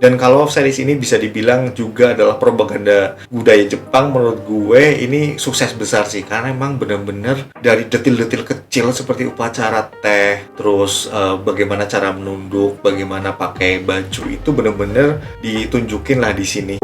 Dan kalau series ini bisa dibilang juga adalah propaganda budaya Jepang, menurut gue ini sukses besar sih. Karena emang bener-bener dari detil-detil kecil seperti upacara teh, terus bagaimana cara menunduk, bagaimana pakai baju, itu bener-bener ditunjukin lah di sini.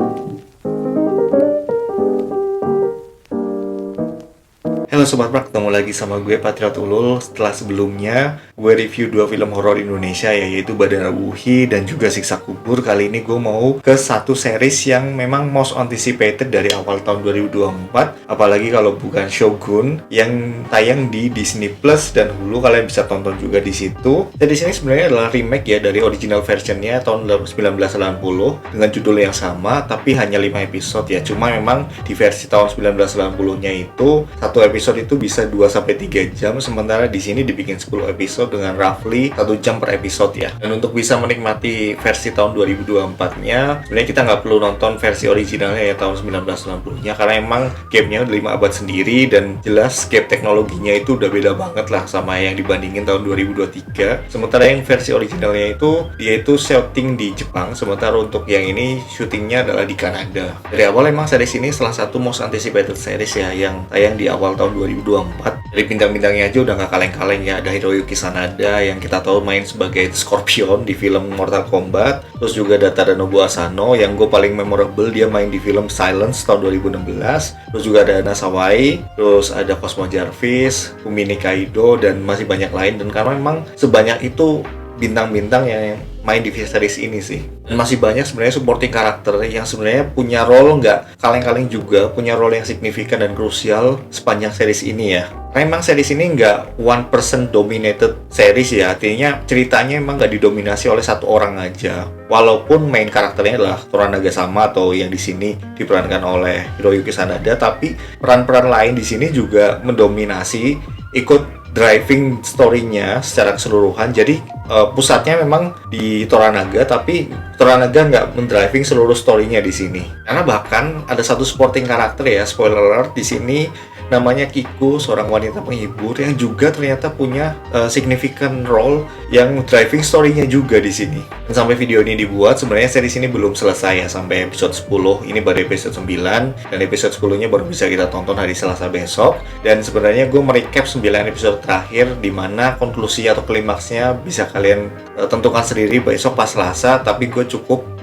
Halo Sobat Prak, ketemu lagi sama gue Patriot Ulul. Setelah sebelumnya gue review 2 film horor Indonesia ya, yaitu Badara Wuhi dan juga Siksa Kubur. Kali ini gue mau ke satu series yang memang most anticipated dari awal tahun 2024. Apalagi kalau bukan Shogun yang tayang di Disney Plus dan Hulu, kalian bisa tonton juga di situ. Dan di sini sebenarnya adalah remake ya dari original versionnya tahun 1990 dengan judul yang sama, tapi hanya 5 episode ya. Cuma memang di versi tahun 1990-nya itu satu episode itu bisa 2-3 jam, sementara di sini dibikin 10 episode dengan roughly 1 jam per episode ya. Dan untuk bisa menikmati versi tahun 2024-nya, sebenarnya kita nggak perlu nonton versi originalnya ya tahun 1990-nya, karena emang gapnya udah 5 abad sendiri dan jelas gap teknologinya itu udah beda banget lah sama yang dibandingin tahun 2023. Sementara yang versi originalnya itu dia itu shooting di Jepang, sementara untuk yang ini syutingnya adalah di Kanada. Dari awal emang series ini salah satu most anticipated series ya, yang tayang di awal tahun 2024. Dari bintang-bintangnya aja udah nggak kaleng-kaleng ya. Ada Hiroyuki Sanada yang kita tahu main sebagai Scorpion di film Mortal Kombat. Terus juga ada Tadanobu Asano yang gue paling memorable, dia main di film Silence tahun 2016. Terus juga ada Anna Sawai, terus ada Cosmo Jarvis, Fumine Kaido, dan masih banyak lain. Dan karena memang sebanyak itu bintang-bintang yang main di series ini sih. Dan masih banyak sebenarnya supporting karakter yang sebenarnya punya role nggak kaleng-kaleng juga, punya role yang signifikan dan krusial sepanjang series ini ya. Karena emang series ini nggak one person dominated series ya, artinya ceritanya emang nggak didominasi oleh satu orang aja. Walaupun main karakternya adalah Toranaga Sama atau yang di sini diperankan oleh Hiroyuki Sanada, tapi peran-peran lain di sini juga mendominasi, ikut driving story-nya secara keseluruhan. Jadi pusatnya memang di Toranaga, tapi Toranaga nggak mendriving seluruh story-nya di sini. Karena bahkan ada satu supporting karakter ya, spoiler alert, di sini namanya Kiku, seorang wanita penghibur yang juga ternyata punya significant role yang driving story-nya juga di sini. Dan sampai video ini dibuat, sebenarnya series ini belum selesai ya, sampai episode 10. Ini baru episode 9 dan episode 10-nya baru bisa kita tonton hari Selasa besok. Dan sebenarnya gue merecap 9 episode terakhir, di mana konklusi atau klimaksnya bisa kalian tentukan sendiri besok pas Selasa, tapi gue cukup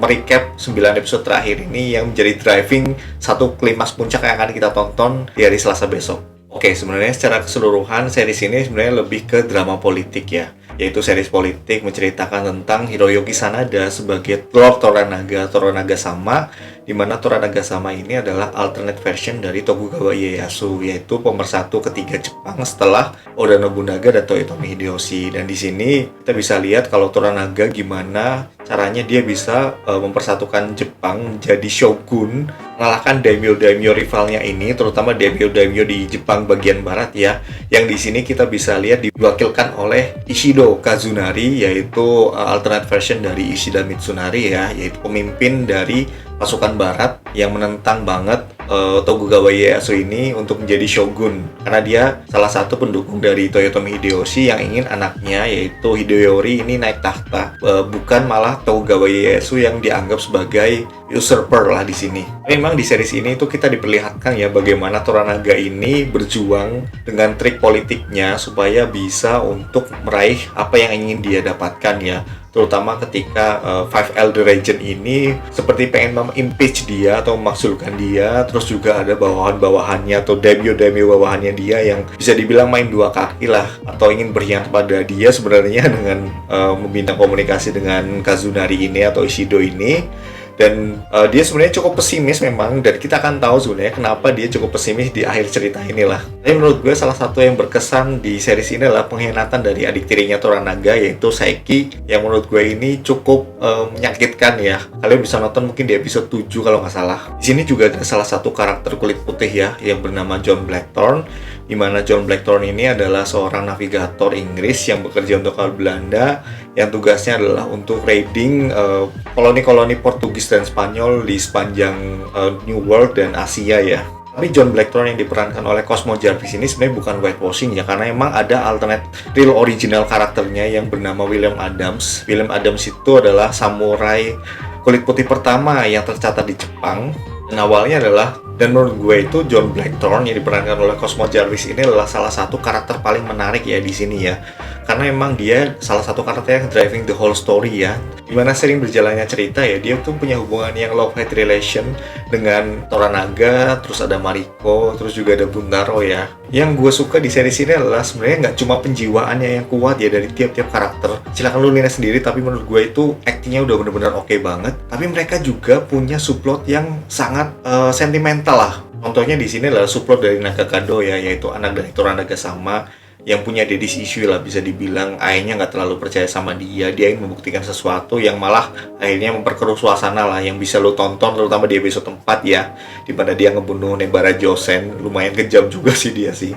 merecap 9 episode terakhir ini yang menjadi driving satu klimaks puncak yang akan kita tonton di hari Selasa besok. Oke, sebenarnya secara keseluruhan series ini sebenarnya lebih ke drama politik ya, yaitu series politik menceritakan tentang Hiroyuki Sanada sebagai Lord Toranaga Sama, di mana Toranaga Sama ini adalah alternate version dari Tokugawa Ieyasu, yaitu pemersatu ketiga Jepang setelah Oda Nobunaga dan Toyotomi Hideyoshi. Dan di sini kita bisa lihat kalau Toranaga gimana caranya dia bisa mempersatukan Jepang menjadi shogun, mengalahkan daimyo-daimyo rivalnya ini, terutama daimyo-daimyo di Jepang bagian barat ya, yang di sini kita bisa lihat diwakilkan oleh Ishido Kazunari, yaitu alternate version dari Ishida Mitsunari ya, yaitu pemimpin dari pasukan barat yang menentang banget Tokugawa Ieyasu ini untuk menjadi shogun, karena dia salah satu pendukung dari Toyotomi Hideyoshi yang ingin anaknya yaitu Hideyori ini naik tahta, bukan malah Tokugawa Ieyasu yang dianggap sebagai usurper lah di sini. Memang di series ini tuh kita diperlihatkan ya bagaimana Toranaga ini berjuang dengan trik politiknya supaya bisa untuk meraih apa yang ingin dia dapatkan ya. Terutama ketika Five Elder Regent ini seperti pengen impeach dia atau memakzulkan dia. Terus juga ada bawahan-bawahannya atau daimyo-daimyo bawahannya dia yang bisa dibilang main dua kaki lah, atau ingin berkhianat pada dia sebenarnya dengan membina komunikasi dengan Kazunari ini atau Ishido ini. Dan dia sebenarnya cukup pesimis memang, dan kita akan tahu sebenarnya kenapa dia cukup pesimis di akhir cerita inilah. Tapi menurut gue salah satu yang berkesan di series ini adalah pengkhianatan dari adik tirinya Toranaga, yaitu Saiki, yang menurut gue ini cukup menyakitkan ya. Kalian bisa nonton mungkin di episode 7 kalau nggak salah. Di sini juga ada salah satu karakter kulit putih ya yang bernama John Blackthorne, di mana John Blackthorne ini adalah seorang navigator Inggris yang bekerja untuk kaum Belanda, yang tugasnya adalah untuk raiding koloni-koloni Portugis dan Spanyol di sepanjang New World dan Asia ya. Tapi John Blackthorne yang diperankan oleh Cosmo Jarvis ini sebenarnya bukan whitewashing ya, karena emang ada alternate real original karakternya yang bernama William Adams. William Adams itu adalah samurai kulit putih pertama yang tercatat di Jepang. Dan awalnya adalah, dan menurut gue itu John Blackthorne yang diperankan oleh Cosmo Jarvis ini adalah salah satu karakter paling menarik ya di sini ya. Karena emang dia salah satu karakter yang driving the whole story ya. Dimana sering berjalannya cerita ya, dia tuh punya hubungan yang love-hate relation dengan Toranaga, terus ada Mariko, terus juga ada Buntaro ya. Yang gue suka di series ini adalah sebenarnya nggak cuma penjiwaannya yang kuat ya dari tiap-tiap karakter. Silakan lu lihat sendiri, tapi menurut gue itu actingnya udah bener-bener oke banget. Tapi mereka juga punya subplot yang sangat sentimental lah. Contohnya di sini adalah subplot dari Nagakado ya, yaitu anak dari Toranaga sama yang punya daddy's issue lah, bisa dibilang ayahnya nggak terlalu percaya sama dia ingin membuktikan sesuatu yang malah akhirnya memperkeruh suasana lah, yang bisa lo tonton terutama di episode 4 ya, dimana dia ngebunuh Nebara Josen, lumayan kejam juga sih dia sih.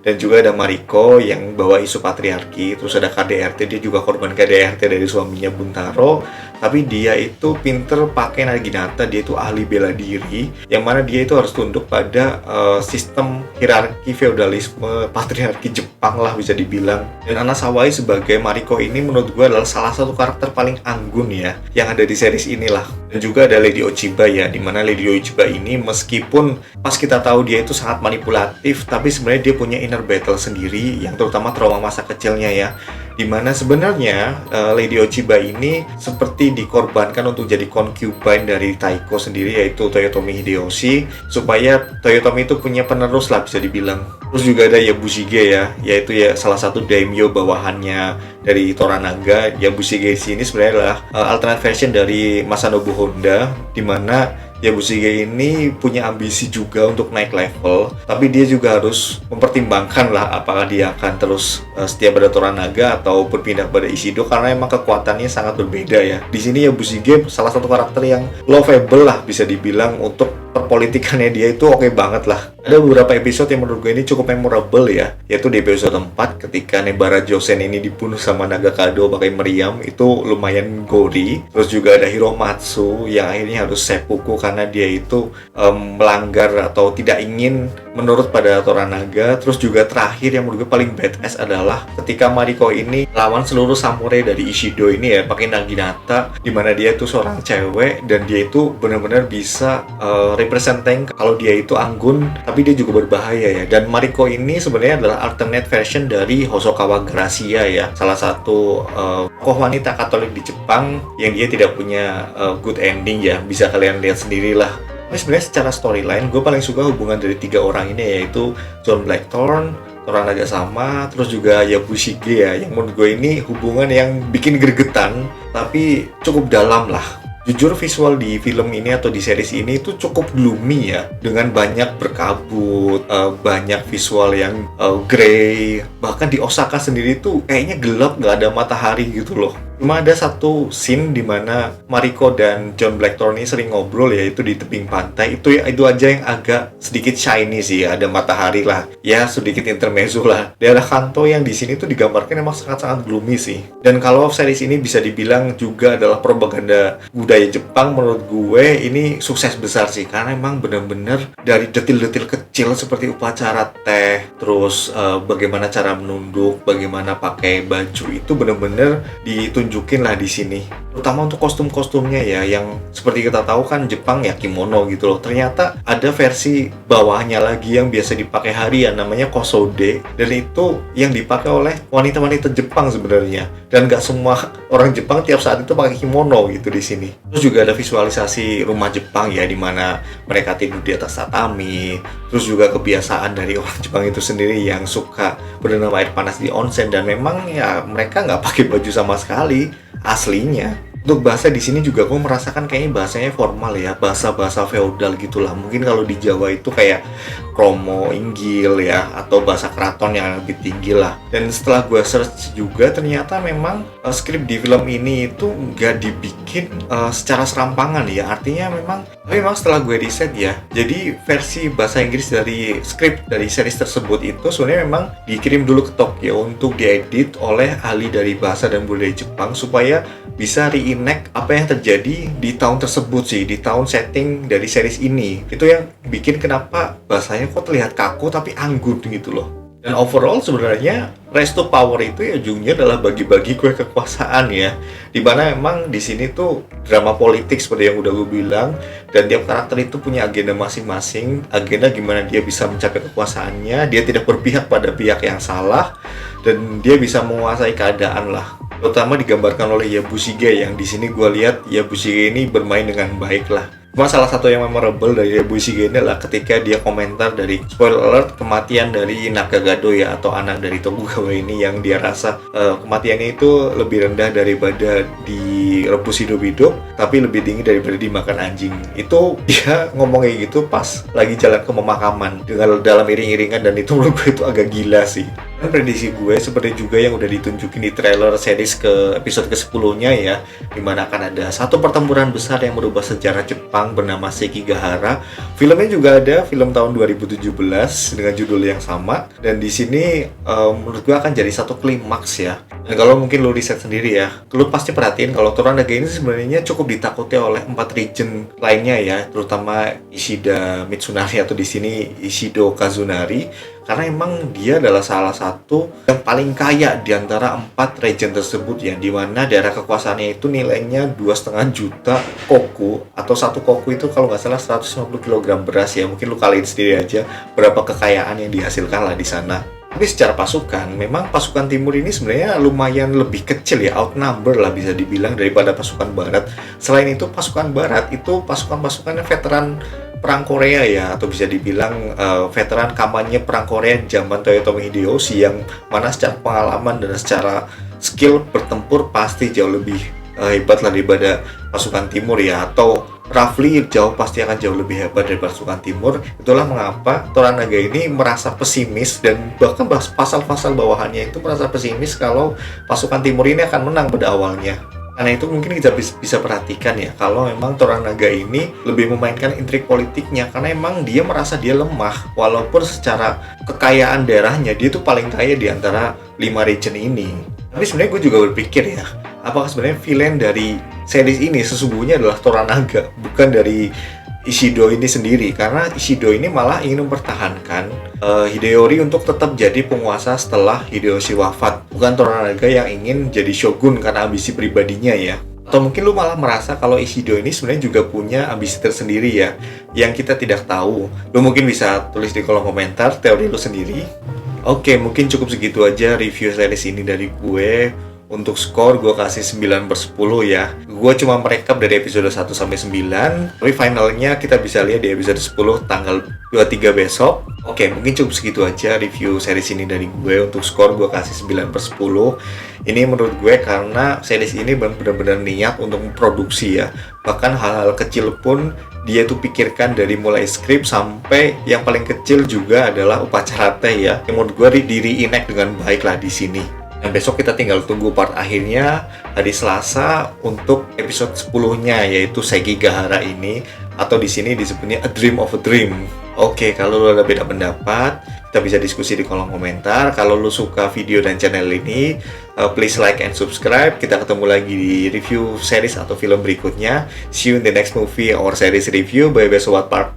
Dan juga ada Mariko yang bawa isu patriarki, terus ada KDRT, dia juga korban KDRT dari suaminya Buntaro, tapi dia itu pinter pakai naginata, dia itu ahli bela diri, yang mana dia itu harus tunduk pada sistem hierarki feodalisme patriarki Jepang lah bisa dibilang. Dan Anna Sawai sebagai Mariko ini menurut gue adalah salah satu karakter paling anggun ya yang ada di series inilah. Dan juga ada Lady Ochiba ya, dimana Lady Ochiba ini meskipun pas kita tahu dia itu sangat manipulatif, tapi sebenarnya dia punya inner battle sendiri yang terutama trauma masa kecilnya ya, dimana sebenarnya Lady Ochiba ini seperti dikorbankan untuk jadi concubine dari Taiko sendiri, yaitu Toyotomi Hideyoshi, supaya Toyotomi itu punya penerus lah bisa dibilang. Terus juga ada Yabushige ya, yaitu ya salah satu daimyo bawahannya dari Toranaga. Yabushige ini sebenarnya adalah alternate version dari Masanobu Honda, dimana Yabushige ini punya ambisi juga untuk naik level, tapi dia juga harus mempertimbangkan lah apakah dia akan terus setia pada Toranaga atau berpindah pada Ishido, karena emang kekuatannya sangat berbeda ya. Di sini Yabushige salah satu karakter yang lovable lah bisa dibilang, untuk perpolitikannya dia itu oke banget lah. Ada beberapa episode yang menurut gue ini cukup memorable ya, yaitu di episode 4 ketika Nebara Josen ini dibunuh sama Nagakado pakai meriam, itu lumayan gory. Terus juga ada Hiromatsu yang akhirnya harus seppuku karena dia itu melanggar atau tidak ingin menurut pada Toranaga. Terus juga terakhir yang menurut gue paling badass adalah ketika Mariko ini lawan seluruh samurai dari Ishido ini ya pakai naginata, dimana dia itu seorang cewek dan dia itu benar-benar bisa representing kalau dia itu anggun tapi dia juga berbahaya ya. Dan Mariko ini sebenarnya adalah alternate version dari Hosokawa Gracia ya, salah satu tokoh wanita Katolik di Jepang yang dia tidak punya good ending ya, bisa kalian lihat sendirilah. Tapi sebenarnya secara storyline gue paling suka hubungan dari 3 orang ini, yaitu John Blackthorne, Toranaga sama, terus juga Yabushige ya, yang menurut gue ini hubungan yang bikin gregetan tapi cukup dalam lah. Jujur visual di film ini atau di series ini itu cukup gloomy ya, dengan banyak berkabut, banyak visual yang grey. Bahkan di Osaka sendiri tuh kayaknya gelap, nggak ada matahari gitu loh. Cuma ada satu scene di mana Mariko dan John Blackthorne ini sering ngobrol, yaitu di tebing pantai. Itu aja yang agak sedikit shiny sih, ada matahari lah. Ya sedikit intermezzo lah. Daerah Kanto yang di sini tuh digambarkan emang sangat-sangat gloomy sih. Dan kalau series ini bisa dibilang juga adalah propaganda budaya Jepang, menurut gue ini sukses besar sih, karena emang bener-bener dari detil-detil kecil seperti upacara teh, terus bagaimana cara menunduk, bagaimana pakai baju, itu bener-bener ditunjukin lah di sini. Terutama untuk kostum-kostumnya ya, yang seperti kita tahu kan Jepang ya kimono gitu loh. Ternyata ada versi bawahnya lagi yang biasa dipakai harian, namanya kosode, dan itu yang dipakai oleh wanita-wanita Jepang sebenarnya. Dan nggak semua orang Jepang tiap saat itu pakai kimono gitu di sini. Terus juga ada visualisasi rumah Jepang ya, dimana mereka tidur di atas tatami. Terus juga kebiasaan dari orang Jepang itu sendiri yang suka berendam air panas di onsen, dan memang ya mereka nggak pakai baju sama sekali aslinya. Untuk bahasa di sini juga gue merasakan kayaknya bahasanya formal ya, bahasa-bahasa feodal gitulah. Mungkin kalau di Jawa itu kayak kromo, inggil ya, atau bahasa keraton yang lebih tinggi lah. Dan setelah gue search juga, ternyata memang skrip di film ini itu nggak dibikin secara serampangan ya. Artinya memang setelah gue riset ya, jadi versi bahasa Inggris dari skrip dari series tersebut itu sebenarnya memang dikirim dulu ke Tokyo untuk diedit oleh ahli dari bahasa dan budaya Jepang supaya bisa ngereenact apa yang terjadi di tahun tersebut sih, di tahun setting dari series ini. Itu yang bikin kenapa bahasanya kok terlihat kaku tapi anggun gitu loh. Dan overall sebenarnya Rise to Power itu ya ujungnya adalah bagi-bagi kue kekuasaan ya. Dimana emang di sini tuh drama politik seperti yang udah gue bilang, dan tiap karakter itu punya agenda masing-masing. Agenda gimana dia bisa mencapai kekuasaannya, dia tidak berpihak pada pihak yang salah, dan dia bisa menguasai keadaan lah. Terutama digambarkan oleh Yabushige yang di sini gue lihat Yabushige ini bermain dengan baik lah. Cuma salah satu yang memorable dari Yabushige ini adalah ketika dia komentar dari spoiler alert kematian dari Nakagado ya, atau anak dari Tokugawa ini, yang dia rasa kematiannya itu lebih rendah daripada direbus hidup-hidup tapi lebih tinggi daripada dimakan anjing. Itu dia ngomong kayak gitu pas lagi jalan ke pemakaman dengan dalam iring-iringan, dan itu menurut gue itu agak gila sih. Dan prediksi gue seperti juga yang udah ditunjukin di trailer series ke episode ke-10-nya ya, dimana akan ada satu pertempuran besar yang merubah sejarah Jepang bernama Sekigahara. Filmnya juga ada, film tahun 2017 dengan judul yang sama, dan di sini menurut gue akan jadi satu klimaks ya. Dan kalau mungkin lo riset sendiri ya, lo pasti perhatiin kalau Toranaga ini sebenarnya cukup ditakuti oleh 4 region lainnya ya, terutama Ishida Mitsunari atau di sini Ishido Kazunari, karena emang dia adalah salah satu yang paling kaya di antara 4 region tersebut ya, dimana daerah kekuasaannya itu nilainya 2,5 juta koku, atau satu koku itu kalau nggak salah 150 kg beras ya. Mungkin lu kaliin sendiri aja berapa kekayaan yang dihasilkan lah di sana. Tapi secara pasukan, memang pasukan timur ini sebenarnya lumayan lebih kecil ya, outnumber lah bisa dibilang daripada pasukan barat. Selain itu pasukan barat itu pasukan-pasukannya veteran perang Korea ya, atau bisa dibilang veteran kampanye perang Korea zaman Toyotomi Hideyoshi, yang mana secara pengalaman dan secara skill bertempur pasti jauh lebih hebat lah daripada pasukan timur ya, atau roughly pasti akan jauh lebih hebat dari pasukan timur. Itulah mengapa Toranaga ini merasa pesimis, dan bahkan pasal-pasal bawahannya itu merasa pesimis kalau pasukan timur ini akan menang pada awalnya. Karena itu mungkin kita bisa perhatikan ya, kalau memang Toranaga ini lebih memainkan intrik politiknya, karena emang dia merasa dia lemah, walaupun secara kekayaan daerahnya dia itu paling kaya di antara 5 region ini. Tapi sebenarnya gue juga berpikir ya, apakah sebenarnya villain dari series ini sesungguhnya adalah Toranaga, bukan dari Ishido ini sendiri, karena Ishido ini malah ingin mempertahankan Hideyori untuk tetap jadi penguasa setelah Hideyoshi wafat, bukan Toranaga yang ingin jadi shogun karena ambisi pribadinya ya. Atau mungkin lu malah merasa kalau Ishido ini sebenarnya juga punya ambisi tersendiri ya, yang kita tidak tahu. Lu mungkin bisa tulis di kolom komentar teori lu sendiri. Oke, mungkin cukup segitu aja review series ini dari gue. Untuk skor gue kasih 9/10 ya. Gue cuma merekap dari episode 1 sampai 9, tapi finalnya kita bisa lihat di episode 10 tanggal 23 besok. Oke, mungkin cukup segitu aja review series ini dari gue. Untuk skor gue kasih 9/10. Ini menurut gue karena series ini benar-benar niat untuk memproduksi ya. Bahkan hal-hal kecil pun dia tuh pikirkan, dari mulai skrip sampai yang paling kecil juga adalah upacara teh ya, yang menurut gue di-reenact dengan baik lah di sini. Dan besok kita tinggal tunggu part akhirnya hari Selasa untuk episode 10-nya, yaitu Sekigahara ini, atau di sini disebutnya A Dream of a Dream. Oke, kalau lo ada beda pendapat, kita bisa diskusi di kolom komentar. Kalau lo suka video dan channel ini, please like and subscribe. Kita ketemu lagi di review series atau film berikutnya. See you in the next movie or series review. Bye bye Sobat Park.